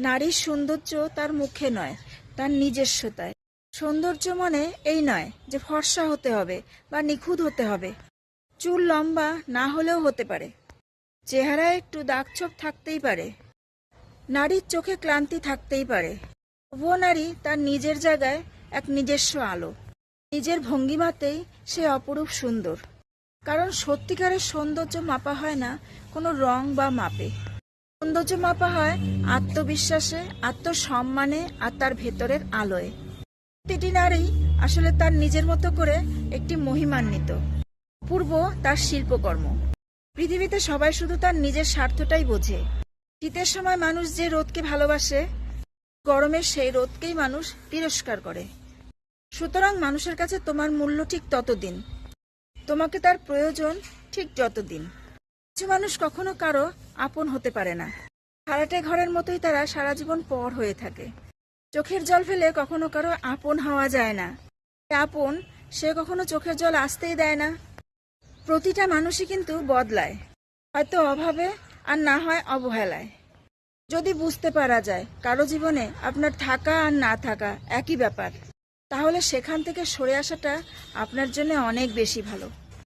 নারীর সৌন্দর্য তার মুখে নয়, তার নিজস্বতায়। সৌন্দর্য মানে এই নয় যে ফর্সা হতে হবে বা নিখুঁত হতে হবে। চুল লম্বা না হলেও হতে পারে, চেহারায় একটু দাগছোপ থাকতেই পারে, নারীর চোখে ক্লান্তি থাকতেই পারে। তবুও নারী তার নিজের জায়গায় এক নিজস্ব আলো। নিজের ভঙ্গিমাতেই সে অপরূপ সুন্দর। কারণ সত্যিকারের সৌন্দর্য মাপা হয় না কোনো রং বা মাপে। সৌন্দর্য মাপা হয় আত্মবিশ্বাসে, আত্মসম্মানে আর তার ভেতরের আলোয়। প্রতিটি নারী আসলে তার নিজের মতো করে একটি মহিমান্বিত, অপূর্ব তার শিল্পকর্ম। পৃথিবীতে সবাই শুধু তার নিজের স্বার্থটাই বোঝে। শীতের সময় মানুষ যে রোদকে ভালোবাসে, গরমে সেই রোদকেই মানুষ তিরস্কার করে। সুতরাং মানুষের কাছে তোমার মূল্য ঠিক ততদিন, তোমাকে তার প্রয়োজন ঠিক যতদিন। কিছু মানুষ কখনো কারো আপন হতে পারে না। ভাড়াটে ঘরের মতোই তারা সারা জীবন পর হয়ে থাকে। চোখের জল ফেলে কখনো কারো আপন হওয়া যায় না। আপন সে কখনো চোখের জল আসতেই দেয় না। প্রতিটা মানুষই কিন্তু বদলায়, হয়তো অভাবে আর না হয় অবহেলায়। যদি বুঝতে পারা যায় কারো জীবনে আপনার থাকা আর না থাকা একই ব্যাপার, তাহলে সেখান থেকে সরে আসাটা আপনার জন্য অনেক বেশি ভালো।